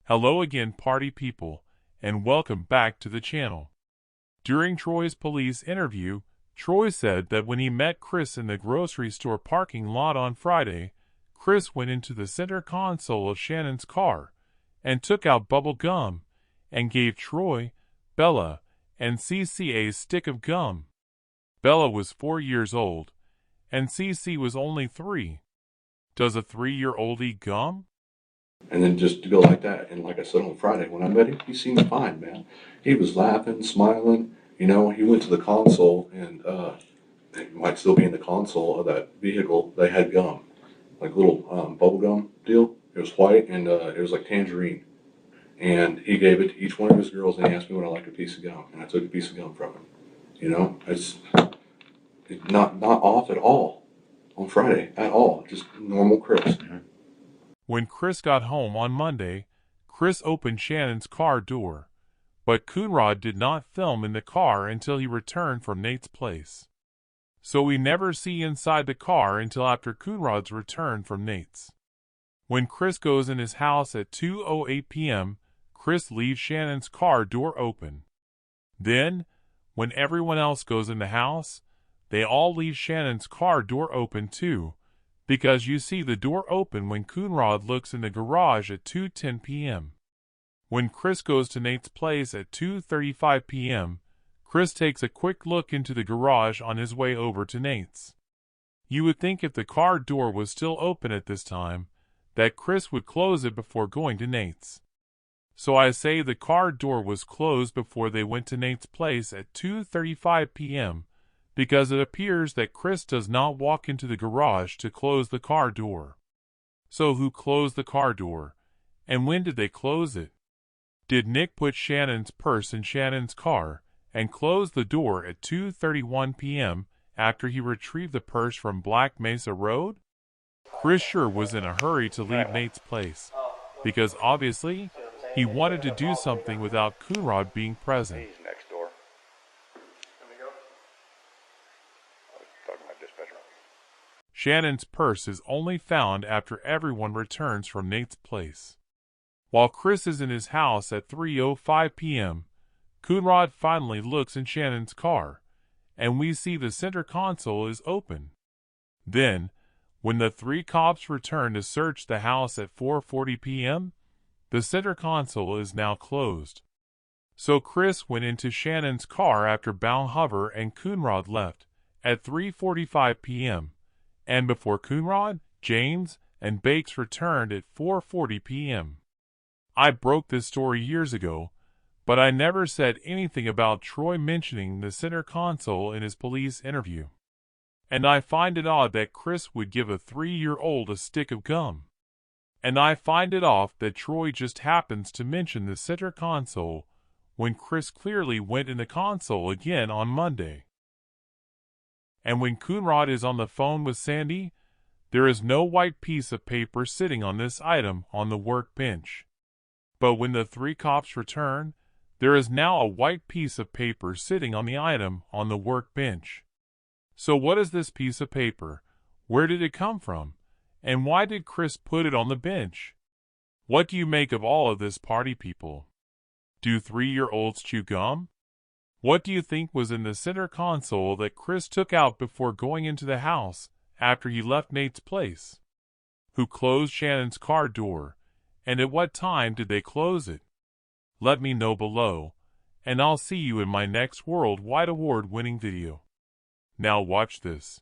Hello again, party people, and welcome back to the channel. During Troy's police interview, Troy said that when he met Chris in the grocery store parking lot on Friday, Chris went into the center console of Shannon's car and took out bubble gum and gave Troy, Bella, and Cece a stick of gum. Bella was 4 years old, and Cece was only 3. Does a 3-year-old eat gum? And then just to go like that. And like I said on Friday, when I met him, he seemed fine, man. He was laughing, smiling. You know, he went to the console, and it might still be in the console of that vehicle. They had gum, like little bubble gum deal. It was white, and it was like tangerine. And he gave it to each one of his girls, and he asked me would I like a piece of gum, and I took a piece of gum from him. You know, it's not off at all on Friday at all. Just normal Chris. When Chris got home on Monday, Chris opened Shannon's car door, but Coonrod did not film in the car until he returned from Nate's place. So we never see inside the car until after Coonrod's return from Nate's. When Chris goes in his house at 2:08 p.m., Chris leaves Shannon's car door open. Then, when everyone else goes in the house, they all leave Shannon's car door open too, because you see the door open when Coonrod looks in the garage at 2:10 p.m. When Chris goes to Nate's place at 2:35 p.m., Chris takes a quick look into the garage on his way over to Nate's. You would think if the car door was still open at this time, that Chris would close it before going to Nate's. So I say the car door was closed before they went to Nate's place at 2:35 p.m., because it appears that Chris does not walk into the garage to close the car door. So who closed the car door, and when did they close it? Did Nick put Shannon's purse in Shannon's car and close the door at 2:31 p.m. after he retrieved the purse from Black Mesa Road? Chris sure was in a hurry to leave Nate's place, because obviously he wanted to do something without Coonrod being present. Next door. Talking about dispatcher. Shannon's purse is only found after everyone returns from Nate's place. While Chris is in his house at 3:05 p.m., Coonrod finally looks in Shannon's car, and we see the center console is open. Then, when the 3 cops return to search the house at 4:40 p.m., the center console is now closed. So Chris went into Shannon's car after Baumhover and Coonrod left at 3:45 p.m., and before Coonrod, James, and Bakes returned at 4:40 p.m. I broke this story years ago, but I never said anything about Troy mentioning the center console in his police interview. And I find it odd that Chris would give a 3-year-old a stick of gum. And I find it off that Troy just happens to mention the center console when Chris clearly went in the console again on Monday. And when Coonrod is on the phone with Sandy, there is no white piece of paper sitting on this item on the workbench. But when the 3 cops return, there is now a white piece of paper sitting on the item on the workbench. So what is this piece of paper? Where did it come from? And why did Chris put it on the bench? What do you make of all of this, party people? Do 3-year-olds chew gum? What do you think was in the center console that Chris took out before going into the house after he left Nate's place? Who closed Shannon's car door, and at what time did they close it? Let me know below, and I'll see you in my next Worldwide Award-winning video. Now watch this.